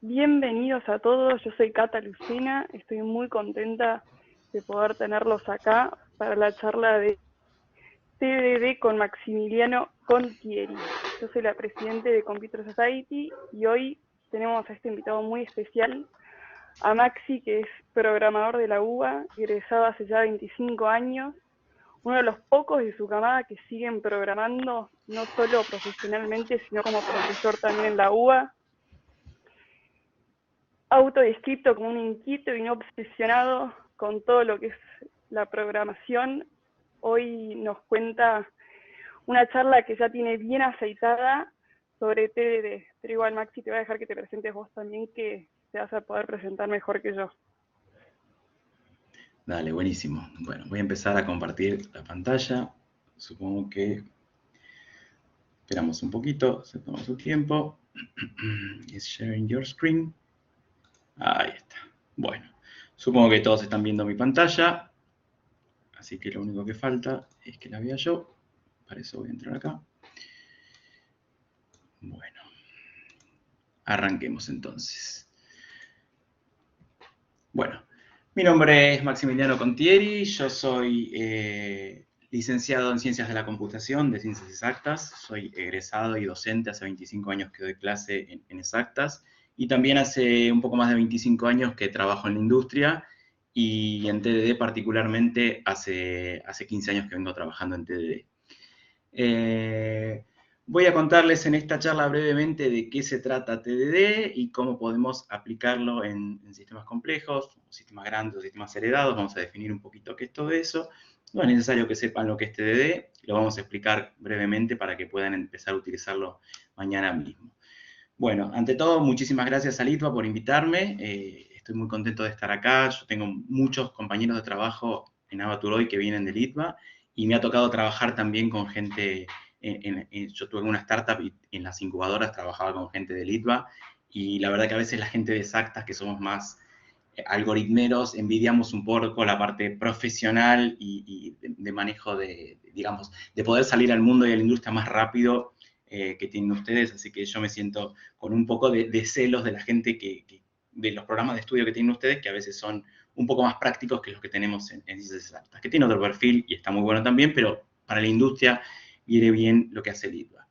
Bienvenidos a todos, yo soy Cata Lucena, estoy muy contenta de poder tenerlos acá para la charla de TDD con Maximiliano Contieri. Yo soy la presidenta de Computer Society y hoy tenemos a este invitado muy especial, a Maxi, que es programador de la UBA, egresado hace ya 25 años, uno de los pocos de su camada que siguen programando, no solo profesionalmente, sino como profesor también en la UBA. Autodescrito como un inquieto y no obsesionado con todo lo que es la programación, hoy nos cuenta una charla que ya tiene bien aceitada sobre TDD. Pero igual, Maxi, te voy a dejar que te presentes vos también, que te vas a poder presentar mejor que yo. Dale, buenísimo. Bueno, voy a empezar a compartir la pantalla. Supongo que esperamos un poquito, se toma su tiempo. Is sharing your screen. Ahí está. Bueno, supongo que todos están viendo mi pantalla. Así que lo único que falta es que la vea yo. Para eso voy a entrar acá. Bueno, arranquemos entonces. Bueno, mi nombre es Maximiliano Contieri, yo soy licenciado en Ciencias de la Computación, de Ciencias Exactas, soy egresado y docente, hace 25 años que doy clase en Exactas, y también hace un poco más de 25 años que trabajo en la industria, y en TDD particularmente hace 15 años que vengo trabajando en TDD. Voy a contarles en esta charla brevemente de qué se trata TDD y cómo podemos aplicarlo en sistemas complejos, sistemas grandes o sistemas heredados. Vamos a definir un poquito qué es todo eso. No es necesario que sepan lo que es TDD, lo vamos a explicar brevemente para que puedan empezar a utilizarlo mañana mismo. Bueno, ante todo, muchísimas gracias a Litva por invitarme. Estoy muy contento de estar acá. Yo tengo muchos compañeros de trabajo en Avaturoy que vienen de Litva y me ha tocado trabajar también con gente. Yo tuve una startup y en las incubadoras trabajaba con gente de Litva y la verdad que a veces la gente de Exactas, que somos más algoritmeros, envidiamos un poco la parte profesional y de manejo digamos, de poder salir al mundo y a la industria más rápido que tienen ustedes, así que yo me siento con un poco de celos de la gente de los programas de estudio que tienen ustedes, que a veces son un poco más prácticos que los que tenemos en Ciencias Exactas, que tiene otro perfil y está muy bueno también, pero para la industria viene bien lo que hace Litva.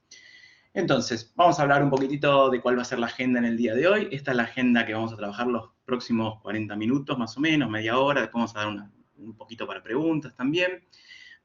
Entonces, vamos a hablar un poquitito de cuál va a ser la agenda en el día de hoy. Esta es la agenda que vamos a trabajar los próximos 40 minutos, más o menos, media hora. Después vamos a dar un poquito para preguntas también.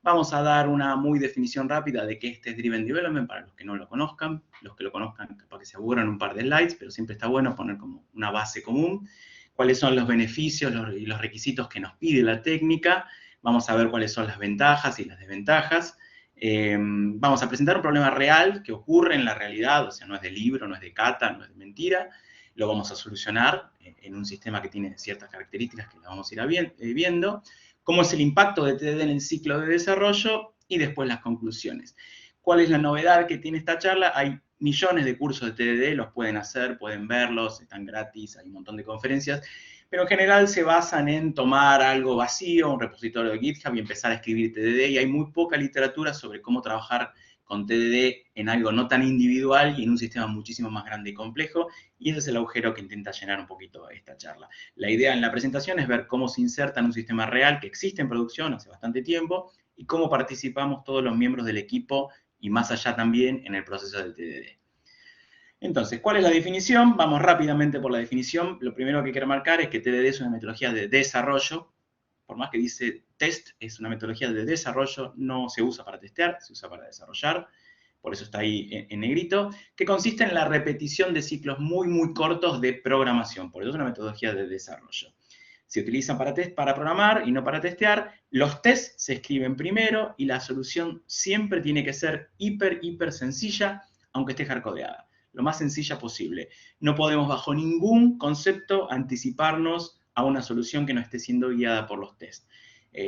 Vamos a dar una muy definición rápida de qué es Test Driven Development para los que no lo conozcan. Los que lo conozcan, capaz que se aburran un par de slides, pero siempre está bueno poner como una base común. Cuáles son los beneficios y los requisitos que nos pide la técnica. Vamos a ver cuáles son las ventajas y las desventajas. Vamos a presentar un problema real que ocurre en la realidad, o sea, no es de libro, no es de cata, no es de mentira. Lo vamos a solucionar en un sistema que tiene ciertas características que las vamos a ir viendo. Cómo es el impacto de TDD en el ciclo de desarrollo y después las conclusiones. ¿Cuál es la novedad que tiene esta charla? Hay millones de cursos de TDD, los pueden hacer, pueden verlos, están gratis, hay un montón de conferencias, pero en general se basan en tomar algo vacío, un repositorio de GitHub y empezar a escribir TDD, y hay muy poca literatura sobre cómo trabajar con TDD en algo no tan individual y en un sistema muchísimo más grande y complejo, y ese es el agujero que intenta llenar un poquito esta charla. La idea en la presentación es ver cómo se inserta en un sistema real que existe en producción hace bastante tiempo y cómo participamos todos los miembros del equipo y más allá también en el proceso del TDD. Entonces, ¿cuál es la definición? Vamos rápidamente por la definición. Lo primero que quiero marcar es que TDD es una metodología de desarrollo. Por más que dice test, es una metodología de desarrollo, no se usa para testear, se usa para desarrollar. Por eso está ahí en negrito, que consiste en la repetición de ciclos muy, muy cortos de programación. Por eso es una metodología de desarrollo. Se utilizan para programar y no para testear. Los tests se escriben primero y la solución siempre tiene que ser hiper sencilla, aunque esté hardcodeada. Lo más sencilla posible. No podemos bajo ningún concepto anticiparnos a una solución que no esté siendo guiada por los tests.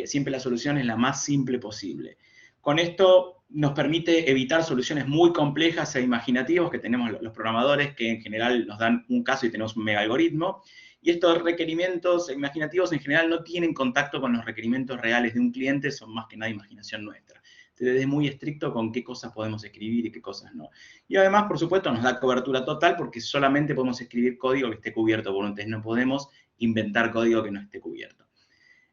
Siempre la solución es la más simple posible. Con esto nos permite evitar soluciones muy complejas e imaginativas que tenemos los programadores, que en general nos dan un caso y tenemos un mega algoritmo. Y estos requerimientos imaginativos en general no tienen contacto con los requerimientos reales de un cliente, son más que nada imaginación nuestra. TDD es muy estricto con qué cosas podemos escribir y qué cosas no. Y además, por supuesto, nos da cobertura total porque solamente podemos escribir código que esté cubierto por un test, no podemos inventar código que no esté cubierto.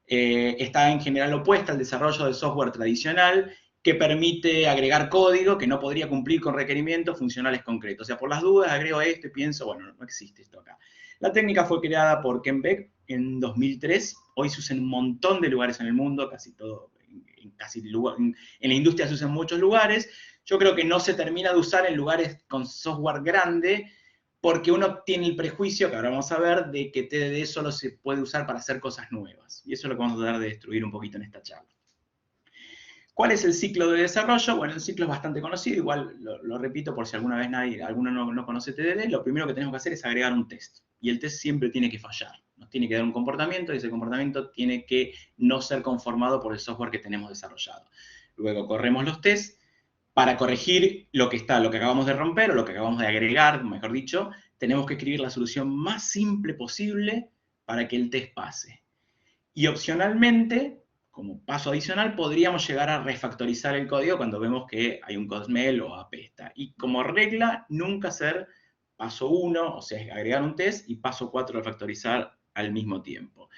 Está en general opuesta al desarrollo de software tradicional que permite agregar código que no podría cumplir con requerimientos funcionales concretos. O sea, por las dudas agrego esto y pienso, bueno, no existe esto acá. La técnica fue creada por Ken Beck en 2003. Hoy se usa en un montón de lugares en el mundo, casi todo, en la industria se usa en muchos lugares. Yo creo que no se termina de usar en lugares con software grande, porque uno tiene el prejuicio, que ahora vamos a ver, de que TDD solo se puede usar para hacer cosas nuevas. Y eso es lo que vamos a tratar de destruir un poquito en esta charla. ¿Cuál es el ciclo de desarrollo? Bueno, el ciclo es bastante conocido, igual lo repito por si alguna vez alguno no conoce TDD. Lo primero que tenemos que hacer es agregar un test. Y el test siempre tiene que fallar. Nos tiene que dar un comportamiento y ese comportamiento tiene que no ser conformado por el software que tenemos desarrollado. Luego corremos los tests para corregir lo que acabamos de romper o lo que acabamos de agregar, mejor dicho. Tenemos que escribir la solución más simple posible para que el test pase. Y opcionalmente, como paso adicional, podríamos llegar a refactorizar el código cuando vemos que hay un code-smell o apesta. Y como regla, nunca hacer paso 1, o sea, agregar un test, y paso 4, refactorizar al mismo tiempo.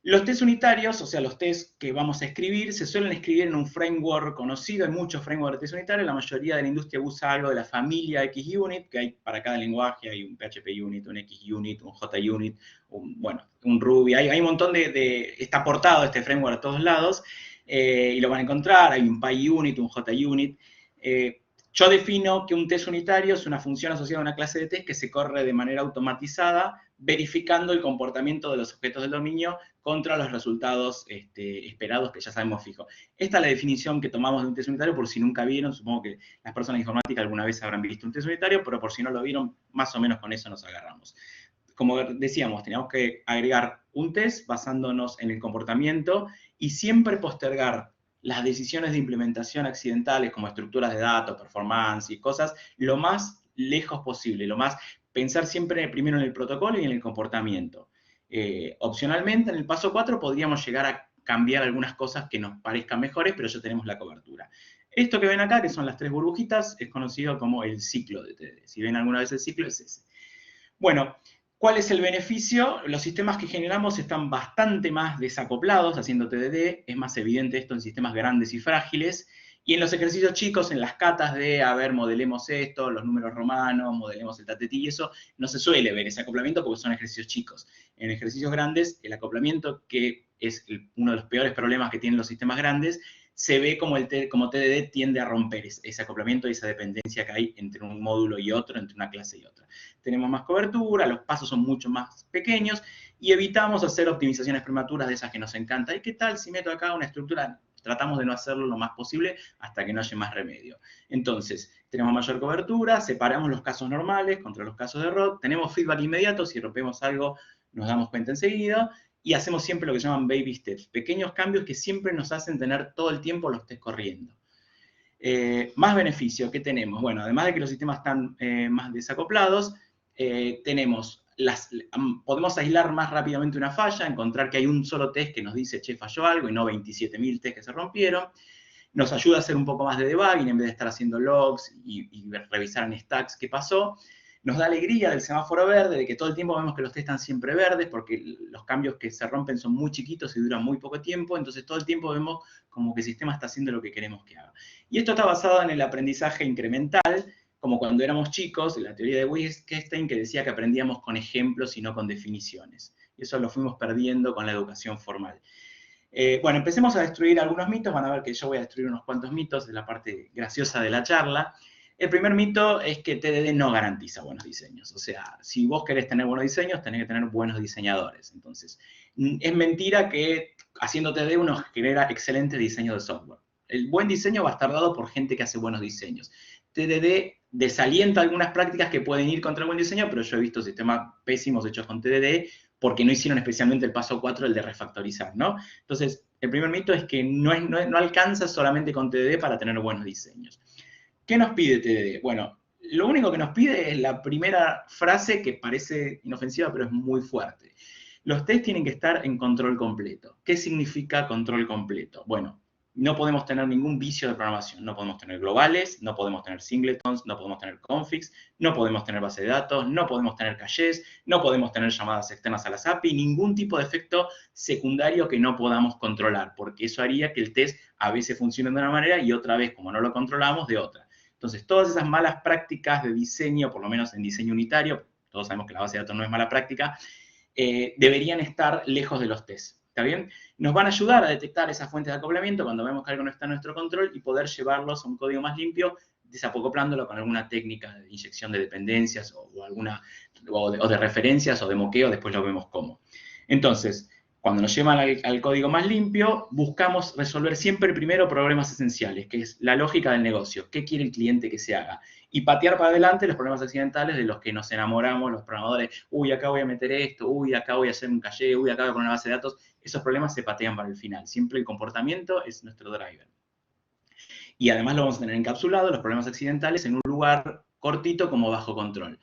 Los test unitarios, o sea, los test que vamos a escribir, se suelen escribir en un framework conocido. Hay muchos frameworks de test unitarios. La mayoría de la industria usa algo de la familia XUnit, que hay para cada lenguaje. Hay un PHP Unit, un XUnit, un JUnit, un Ruby. Hay un montón está portado este framework a todos lados, y lo van a encontrar. Hay un PyUnit, un JUnit. Yo defino que un test unitario es una función asociada a una clase de test que se corre de manera automatizada, verificando el comportamiento de los objetos del dominio contra los resultados esperados que ya sabemos fijo. Esta es la definición que tomamos de un test unitario, por si nunca vieron. Supongo que las personas de informática alguna vez habrán visto un test unitario, pero por si no lo vieron, más o menos con eso nos agarramos. Como decíamos, teníamos que agregar un test basándonos en el comportamiento y siempre postergar las decisiones de implementación accidentales como estructuras de datos, performance y cosas, lo más lejos posible, pensar siempre primero en el protocolo y en el comportamiento. Opcionalmente, en el paso 4 podríamos llegar a cambiar algunas cosas que nos parezcan mejores, pero ya tenemos la cobertura. Esto que ven acá, que son las 3 burbujitas, es conocido como el ciclo de TDD. Si ven alguna vez el ciclo, es ese. Bueno, ¿cuál es el beneficio? Los sistemas que generamos están bastante más desacoplados haciendo TDD. Es más evidente esto en sistemas grandes y frágiles. Y en los ejercicios chicos, en las catas de, a ver, modelemos esto, los números romanos, modelemos el tatetí y eso, no se suele ver ese acoplamiento porque son ejercicios chicos. En ejercicios grandes, el acoplamiento, que es uno de los peores problemas que tienen los sistemas grandes, se ve como TDD tiende a romper ese acoplamiento y esa dependencia que hay entre un módulo y otro, entre una clase y otra. Tenemos más cobertura, los pasos son mucho más pequeños y evitamos hacer optimizaciones prematuras de esas que nos encanta. ¿Y qué tal si meto acá una estructura? Tratamos de no hacerlo lo más posible hasta que no haya más remedio. Entonces, tenemos mayor cobertura, separamos los casos normales contra los casos de error, tenemos feedback inmediato, si rompemos algo nos damos cuenta enseguida, y hacemos siempre lo que se llaman baby steps, pequeños cambios que siempre nos hacen tener todo el tiempo los test corriendo. Más beneficio que tenemos, bueno, además de que los sistemas están más desacoplados, podemos aislar más rápidamente una falla, encontrar que hay un solo test que nos dice, che, falló algo, y no 27.000 tests que se rompieron. Nos ayuda a hacer un poco más de debugging en vez de estar haciendo logs y revisar en stacks qué pasó. Nos da alegría del semáforo verde, de que todo el tiempo vemos que los test están siempre verdes, porque los cambios que se rompen son muy chiquitos y duran muy poco tiempo, entonces todo el tiempo vemos como que el sistema está haciendo lo que queremos que haga. Y esto está basado en el aprendizaje incremental, como cuando éramos chicos, la teoría de Wittgenstein, que decía que aprendíamos con ejemplos y no con definiciones. Y eso lo fuimos perdiendo con la educación formal. Bueno, empecemos a destruir algunos mitos. Van a ver que yo voy a destruir unos cuantos mitos de la parte graciosa de la charla. El primer mito es que TDD no garantiza buenos diseños. O sea, si vos querés tener buenos diseños, tenés que tener buenos diseñadores. Entonces, es mentira que haciendo TDD uno genera excelentes diseños de software. El buen diseño va a estar dado por gente que hace buenos diseños. TDD desalienta algunas prácticas que pueden ir contra el buen diseño, pero yo he visto sistemas pésimos hechos con TDD porque no hicieron especialmente el paso 4, el de refactorizar, ¿no? Entonces, el primer mito es que no alcanza solamente con TDD para tener buenos diseños. ¿Qué nos pide TDD? Bueno, lo único que nos pide es la primera frase, que parece inofensiva, pero es muy fuerte. Los tests tienen que estar en control completo. ¿Qué significa control completo? Bueno, no podemos tener ningún vicio de programación. No podemos tener globales, no podemos tener singletons, no podemos tener configs, no podemos tener base de datos, no podemos tener caches, no podemos tener llamadas externas a las API, ningún tipo de efecto secundario que no podamos controlar, porque eso haría que el test a veces funcione de una manera y otra vez, como no lo controlamos, de otra. Entonces, todas esas malas prácticas de diseño, por lo menos en diseño unitario, todos sabemos que la base de datos no es mala práctica, deberían estar lejos de los tests. ¿Está bien? Nos van a ayudar a detectar esas fuentes de acoplamiento cuando vemos que algo no está en nuestro control y poder llevarlos a un código más limpio, desacoplándolo con alguna técnica de inyección de dependencias o de referencias o de moqueo, después lo vemos cómo. Entonces, cuando nos llevan al código más limpio, buscamos resolver siempre primero problemas esenciales, que es la lógica del negocio, qué quiere el cliente que se haga, y patear para adelante los problemas accidentales de los que nos enamoramos los programadores. Uy, acá voy a meter esto, uy, acá voy a hacer un caché, uy, acá voy a poner una base de datos. Esos problemas se patean para el final. Siempre el comportamiento es nuestro driver. Y además lo vamos a tener encapsulado, los problemas accidentales, en un lugar cortito como bajo control.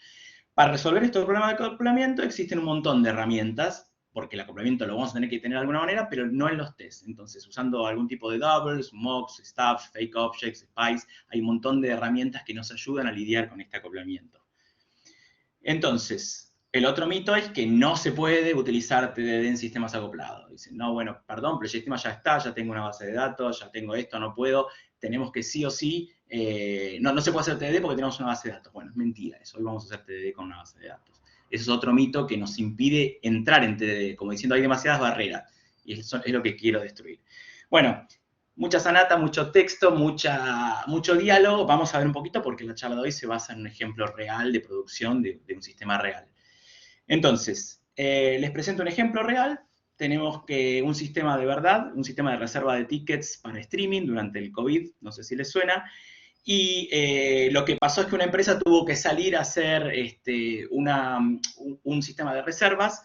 Para resolver estos problemas de acoplamiento existen un montón de herramientas, porque el acoplamiento lo vamos a tener que tener de alguna manera, pero no en los tests. Entonces, usando algún tipo de doubles, mocks, stubs, fake objects, spies, hay un montón de herramientas que nos ayudan a lidiar con este acoplamiento. Entonces, el otro mito es que no se puede utilizar TDD en sistemas acoplados. Dicen, no, bueno, perdón, pero el sistema ya está, ya tengo una base de datos, ya tengo esto, no puedo, tenemos que sí o sí, no se puede hacer TDD porque tenemos una base de datos. Bueno, es mentira eso, hoy vamos a hacer TDD con una base de datos. Ese es otro mito que nos impide entrar en TDD, como diciendo hay demasiadas barreras, y eso es lo que quiero destruir. Bueno, mucha sanata, mucho texto, mucho diálogo. Vamos a ver un poquito porque la charla de hoy se basa en un ejemplo real de producción de un sistema real. Entonces, les presento un ejemplo real. Tenemos que un sistema de verdad, un sistema de reserva de tickets para streaming durante el COVID, no sé si les suena. Y lo que pasó es que una empresa tuvo que salir a hacer un sistema de reservas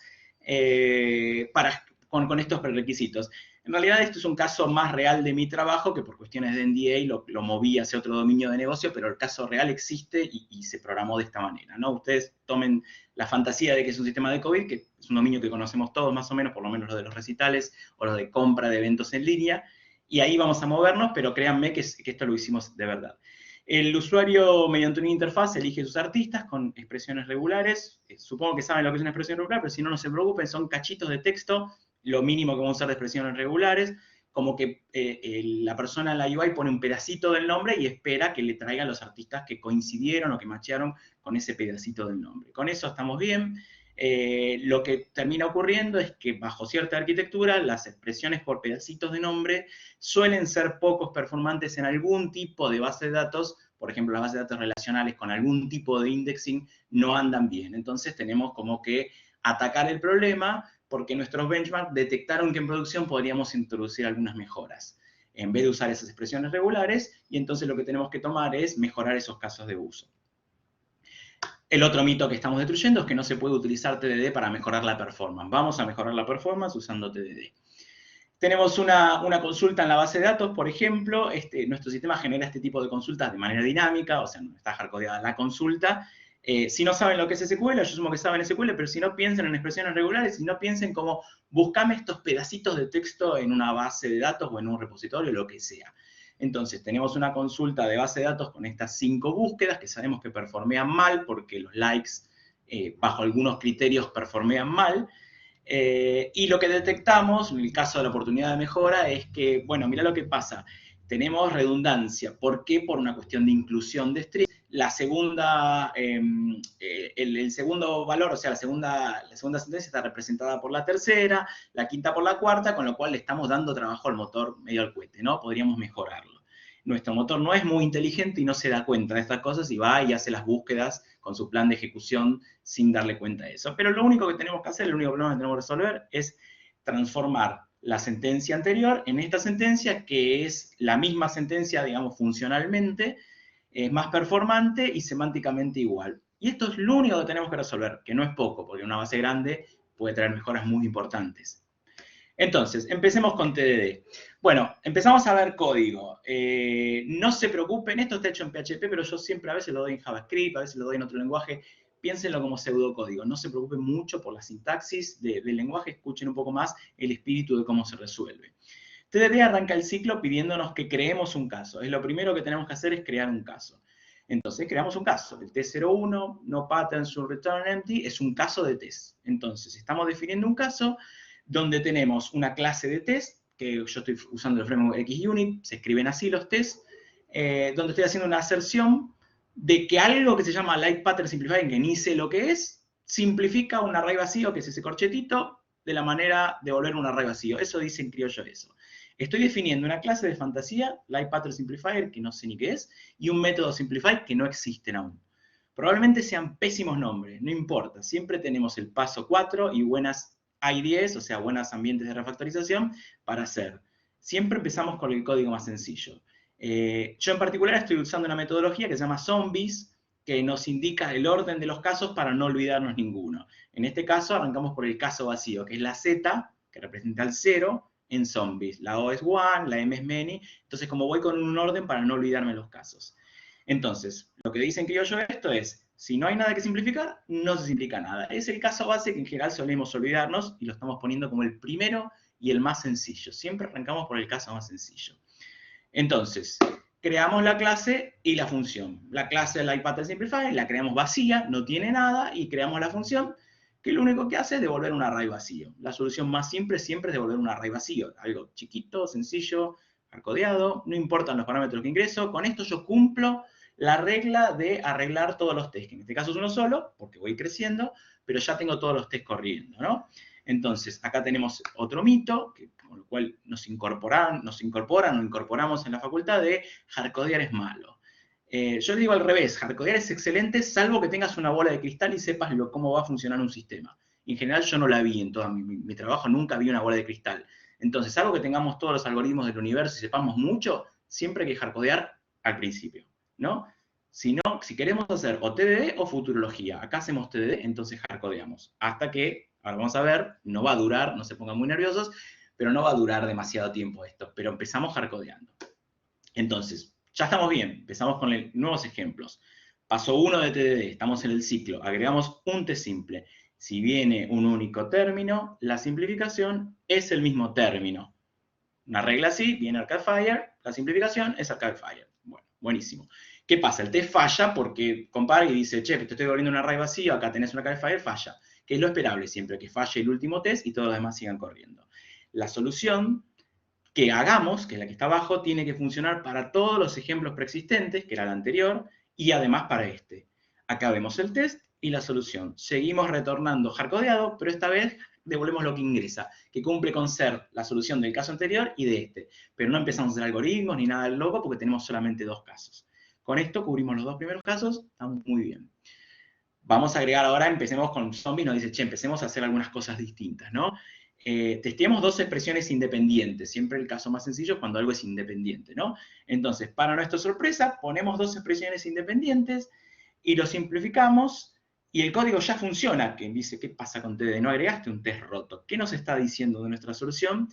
con estos prerequisitos. En realidad esto es un caso más real de mi trabajo que por cuestiones de NDA lo moví hacia otro dominio de negocio, pero el caso real existe y se programó de esta manera, ¿no? Ustedes tomen la fantasía de que es un sistema de COVID, que es un dominio que conocemos todos más o menos, por lo menos lo de los recitales o lo de compra de eventos en línea, y ahí vamos a movernos, pero créanme que esto lo hicimos de verdad. El usuario, mediante una interfaz, elige sus artistas con expresiones regulares. Supongo que saben lo que es una expresión regular, pero si no, no se preocupen, son cachitos de texto, lo mínimo que vamos a usar de expresiones regulares, como que la persona en la UI pone un pedacito del nombre y espera que le traigan los artistas que coincidieron o que machearon con ese pedacito del nombre. Con eso estamos bien. Lo que termina ocurriendo es que bajo cierta arquitectura las expresiones por pedacitos de nombre suelen ser pocos performantes en algún tipo de base de datos. Por ejemplo, las bases de datos relacionales con algún tipo de indexing no andan bien. Entonces tenemos como que atacar el problema porque nuestros benchmarks detectaron que en producción podríamos introducir algunas mejoras en vez de usar esas expresiones regulares, y entonces lo que tenemos que tomar es mejorar esos casos de uso. El otro mito que estamos destruyendo es que no se puede utilizar TDD para mejorar la performance. Vamos a mejorar la performance usando TDD. Tenemos una consulta en la base de datos, por ejemplo. Nuestro sistema genera este tipo de consultas de manera dinámica, o sea, no está hardcodeada la consulta. Si no saben lo que es SQL, yo asumo que saben SQL, pero si no piensen en expresiones regulares, si no piensen como buscame estos pedacitos de texto en una base de datos o en un repositorio, lo que sea. Entonces, tenemos una consulta de base de datos con estas 5 búsquedas que sabemos que performean mal porque los likes, bajo algunos criterios, performean mal. Y lo que detectamos, en el caso de la oportunidad de mejora, es que, bueno, mira lo que pasa. Tenemos redundancia. ¿Por qué? Por una cuestión de inclusión de strings. La segunda, el segundo valor, o sea, la segunda sentencia está representada por la tercera, la quinta por la cuarta, con lo cual le estamos dando trabajo al motor medio al cohete, ¿no? Podríamos mejorarlo. Nuestro motor no es muy inteligente y no se da cuenta de estas cosas y va y hace las búsquedas con su plan de ejecución sin darle cuenta de eso. Pero lo único que tenemos que hacer, el único problema que tenemos que resolver es transformar la sentencia anterior en esta sentencia, que es la misma sentencia, digamos, funcionalmente, es más performante y semánticamente igual. Y esto es lo único que tenemos que resolver, que no es poco, porque una base grande puede traer mejoras muy importantes. Entonces, empecemos con TDD. Bueno, empezamos a ver código. No se preocupen, esto está hecho en PHP, pero yo siempre a veces lo doy en JavaScript, a veces lo doy en otro lenguaje. Piénsenlo como pseudocódigo. No se preocupen mucho por la sintaxis del lenguaje, escuchen un poco más el espíritu de cómo se resuelve. TDD arranca el ciclo pidiéndonos que creemos un caso. Es lo primero que tenemos que hacer, es crear un caso. Entonces, creamos un caso. El T01, no pattern should return empty, es un caso de test. Entonces, estamos definiendo un caso donde tenemos una clase de test, que yo estoy usando el framework XUnit, se escriben así los tests, donde estoy haciendo una aserción de que algo que se llama Light Pattern Simplifying, que ni sé lo que es, simplifica un array vacío, que es ese corchetito, de la manera de volver un array vacío. Eso dice en criollo eso. Estoy definiendo una clase de fantasía, Light Pattern Simplifier, que no sé ni qué es, y un método Simplify que no existen aún. Probablemente sean pésimos nombres, no importa. Siempre tenemos el paso 4 y buenas IDEs, o sea, buenos ambientes de refactorización, para hacer. Siempre empezamos con el código más sencillo. Yo en particular estoy usando una metodología que se llama Zombies, que nos indica el orden de los casos para no olvidarnos ninguno. En este caso arrancamos por el caso vacío, que es la Z, que representa el 0, en Zombies. La O es one, la M es many. Entonces, como voy con un orden para no olvidarme los casos. Entonces, lo que dicen criollo esto es, si no hay nada que simplificar, no se simplifica nada. Es el caso base que en general solemos olvidarnos y lo estamos poniendo como el primero y el más sencillo. Siempre arrancamos por el caso más sencillo. Entonces, creamos la clase y la función. La clase de Light Pattern Simplify la creamos vacía, no tiene nada, y creamos la función que lo único que hace es devolver un array vacío. La solución más simple siempre es devolver un array vacío. Algo chiquito, sencillo, hardcodeado, no importan los parámetros que ingreso. Con esto yo cumplo la regla de arreglar todos los tests, que en este caso es uno solo, porque voy creciendo, pero ya tengo todos los tests corriendo, ¿no? Entonces, acá tenemos otro mito, que, con lo cual nos incorporamos en la facultad de hardcodear es malo. Yo digo al revés, hardcodear es excelente, salvo que tengas una bola de cristal y sepas cómo va a funcionar un sistema. En general yo no la vi en todo mi trabajo, nunca vi una bola de cristal. Entonces, salvo que tengamos todos los algoritmos del universo y sepamos mucho, siempre hay que hardcodear al principio, ¿no? Si no, si queremos hacer o TDD o futurología, acá hacemos TDD, entonces hardcodeamos. Hasta que, ahora vamos a ver, no va a durar, no se pongan muy nerviosos, pero no va a durar demasiado tiempo esto, pero empezamos hardcodeando. Entonces, ya estamos bien, empezamos con nuevos ejemplos. Paso 1 de TDD, estamos en el ciclo, agregamos un test simple. Si viene un único término, la simplificación es el mismo término. Una regla así, viene Arcade Fire, la simplificación es Arcade Fire. Bueno, buenísimo. ¿Qué pasa? El test falla porque compara y dice, che, te estoy volviendo un array vacío, acá tenés un Arcade Fire, falla. Que es lo esperable siempre, que falle el último test y todos los demás sigan corriendo. La solución que hagamos, que es la que está abajo, tiene que funcionar para todos los ejemplos preexistentes, que era la anterior, y además para este. Acá vemos el test y la solución. Seguimos retornando hardcodeado, pero esta vez devolvemos lo que ingresa, que cumple con ser la solución del caso anterior y de este. Pero no empezamos a hacer algoritmos ni nada del loco porque tenemos solamente 2 casos. Con esto cubrimos los 2 primeros casos, estamos muy bien. Vamos a agregar ahora, empecemos con Zombies, nos dice, che, empecemos a hacer algunas cosas distintas, ¿no? Testeemos 2 expresiones independientes, siempre el caso más sencillo es cuando algo es independiente, ¿no? Entonces, para nuestra sorpresa, ponemos 2 expresiones independientes y lo simplificamos y el código ya funciona, que dice, ¿qué pasa con TDD? No agregaste un test roto. ¿Qué nos está diciendo de nuestra solución?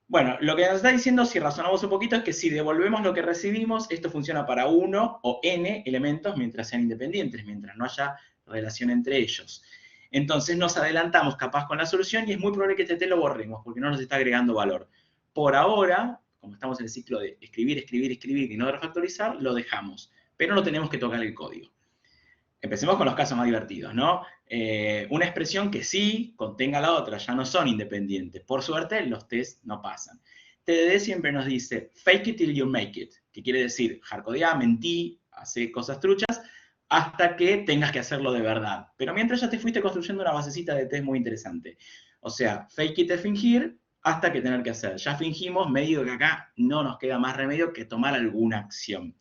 Bueno, lo que nos está diciendo, si razonamos un poquito, es que si devolvemos lo que recibimos, esto funciona para 1 o n elementos mientras sean independientes, mientras no haya relación entre ellos. Entonces nos adelantamos capaz con la solución y es muy probable que este test lo borremos porque no nos está agregando valor. Por ahora, como estamos en el ciclo de escribir, escribir, escribir y no de refactorizar, lo dejamos, pero no tenemos que tocar el código. Empecemos con los casos más divertidos, ¿no? Una expresión que sí contenga la otra, ya no son independientes. Por suerte, los tests no pasan. TDD siempre nos dice, fake it till you make it, que quiere decir, hardcodea, mentí, hace cosas truchas, hasta que tengas que hacerlo de verdad. Pero mientras ya te fuiste construyendo una basecita de test muy interesante. O sea, fake it es fingir, hasta que tener que hacer. Ya fingimos, medio que acá no nos queda más remedio que tomar alguna acción.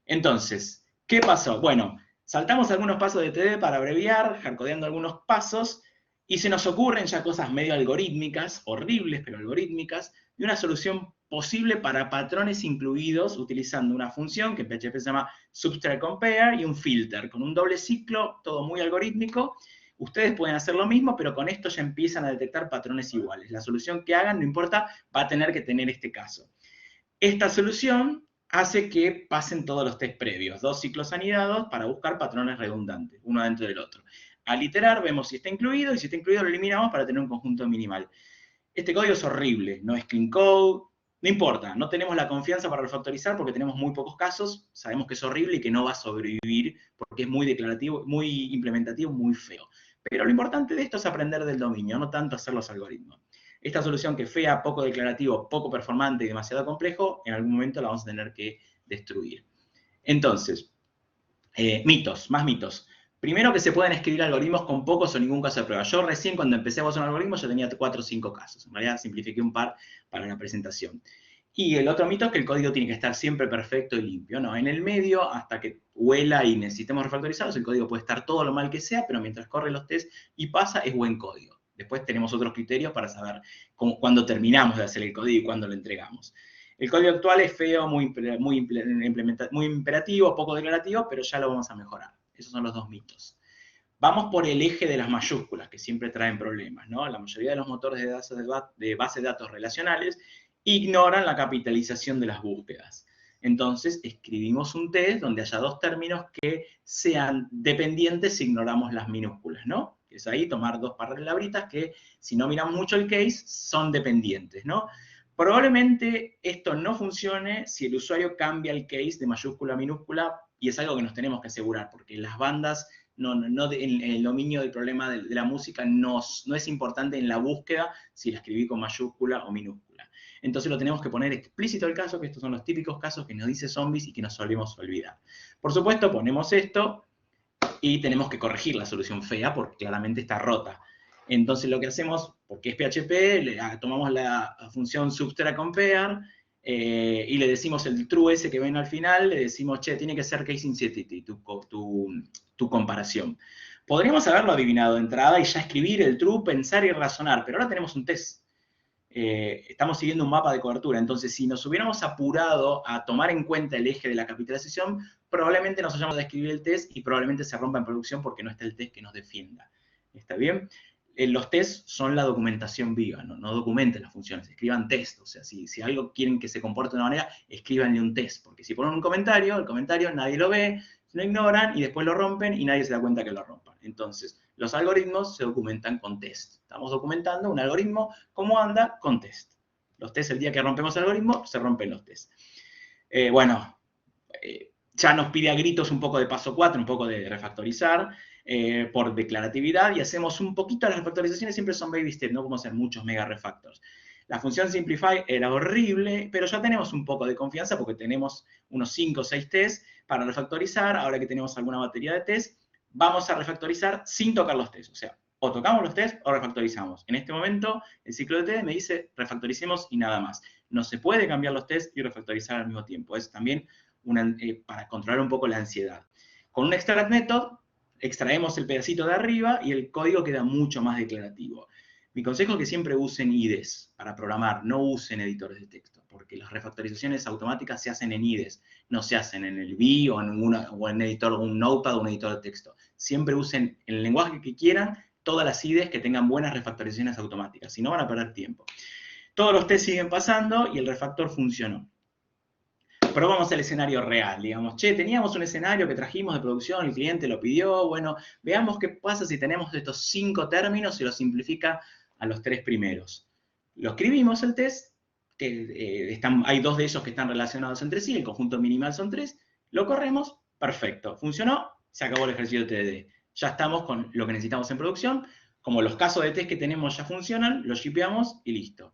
Entonces, ¿qué pasó? Bueno, saltamos algunos pasos de TDD para abreviar, hardcodeando algunos pasos, y se nos ocurren ya cosas medio algorítmicas, horribles pero algorítmicas, de una solución posible para patrones incluidos utilizando una función que en PHP se llama subtract compare y un filter, con un doble ciclo, todo muy algorítmico. Ustedes pueden hacer lo mismo, pero con esto ya empiezan a detectar patrones iguales. La solución que hagan, no importa, va a tener que tener este caso. Esta solución hace que pasen todos los test previos, 2 ciclos anidados para buscar patrones redundantes, uno dentro del otro. Al iterar vemos si está incluido, y si está incluido lo eliminamos para tener un conjunto minimal. Este código es horrible, no es clean code, No importa, no tenemos la confianza para refactorizar porque tenemos muy pocos casos, sabemos que es horrible y que no va a sobrevivir porque es muy declarativo, muy implementativo, muy feo. Pero lo importante de esto es aprender del dominio, no tanto hacer los algoritmos. Esta solución que es fea, poco declarativo, poco performante y demasiado complejo, en algún momento la vamos a tener que destruir. Entonces, mitos, más mitos. Primero, que se pueden escribir algoritmos con pocos o ningún caso de prueba. Yo recién cuando empecé a usar un algoritmo ya tenía 4 o 5 casos. En realidad simplifiqué un par para la presentación. Y el otro mito es que el código tiene que estar siempre perfecto y limpio. No, en el medio, hasta que huela y necesitemos refactorizarlos, el código puede estar todo lo mal que sea, pero mientras corre los tests y pasa, es buen código. Después tenemos otros criterios para saber cuándo terminamos de hacer el código y cuándo lo entregamos. El código actual es feo, muy imperativo, poco declarativo, pero ya lo vamos a mejorar. Esos son los dos mitos. Vamos por el eje de las mayúsculas, que siempre traen problemas, ¿no? La mayoría de los motores de base de datos relacionales ignoran la capitalización de las búsquedas. Entonces, escribimos un test donde haya dos términos que sean dependientes si ignoramos las minúsculas, ¿no? Que es ahí tomar dos palabritas que, si no miramos mucho el case, son dependientes, ¿no? Probablemente esto no funcione si el usuario cambia el case de mayúscula a minúscula, y es algo que nos tenemos que asegurar, porque las bandas, en el dominio del problema de la música no es importante en la búsqueda si la escribí con mayúscula o minúscula. Entonces lo tenemos que poner explícito el caso, que estos son los típicos casos que nos dice zombies y que nos solemos olvidar. Por supuesto, ponemos esto y tenemos que corregir la solución fea porque claramente está rota. Entonces lo que hacemos, porque es PHP, tomamos la función subtraCompare y le decimos el true ese que ven al final, le decimos, che, tiene que ser case insensitivity tu comparación. Podríamos haberlo adivinado de entrada y ya escribir el true, pensar y razonar, pero ahora tenemos un test. Estamos siguiendo un mapa de cobertura, entonces si nos hubiéramos apurado a tomar en cuenta el eje de la capitalización, probablemente nos hayamos de escribir el test y probablemente se rompa en producción porque no está el test que nos defienda. ¿Está bien? Los tests son la documentación viva, no documenten las funciones, escriban test. O sea, si algo quieren que se comporte de una manera, escríbanle un test, porque si ponen un comentario, el comentario nadie lo ve, lo ignoran y después lo rompen y nadie se da cuenta que lo rompan. Entonces, los algoritmos se documentan con test. Estamos documentando un algoritmo, cómo anda, con test. Los tests, el día que rompemos el algoritmo, se rompen los tests. Ya nos pide a gritos un poco de paso 4, un poco de refactorizar, por declaratividad, y hacemos un poquito, las refactorizaciones siempre son baby steps, no podemos hacer muchos mega refactors. La función simplify era horrible, pero ya tenemos un poco de confianza porque tenemos unos 5 o 6 tests para refactorizar. Ahora que tenemos alguna batería de tests, vamos a refactorizar sin tocar los tests. O sea, o tocamos los tests o refactorizamos. En este momento, el ciclo de test me dice refactoricemos y nada más. No se puede cambiar los tests y refactorizar al mismo tiempo. Es también para controlar un poco la ansiedad. Con un extract method, extraemos el pedacito de arriba y el código queda mucho más declarativo. Mi consejo es que siempre usen IDEs para programar, no usen editores de texto, porque las refactorizaciones automáticas se hacen en IDEs, no se hacen en el V o en editor, un Notepad o un editor de texto. Siempre usen el lenguaje que quieran, todas las IDEs que tengan buenas refactorizaciones automáticas, si no van a perder tiempo. Todos los tests siguen pasando y el refactor funcionó. Probamos el escenario real, digamos, che, teníamos un escenario que trajimos de producción, el cliente lo pidió, bueno, veamos qué pasa si tenemos estos 5 términos y lo simplifica a los 3 primeros. Lo escribimos el test, que hay 2 de ellos que están relacionados entre sí, el conjunto minimal son 3, lo corremos, perfecto, funcionó, se acabó el ejercicio de TDD. Ya estamos con lo que necesitamos en producción, como los casos de test que tenemos ya funcionan, los shipeamos y listo.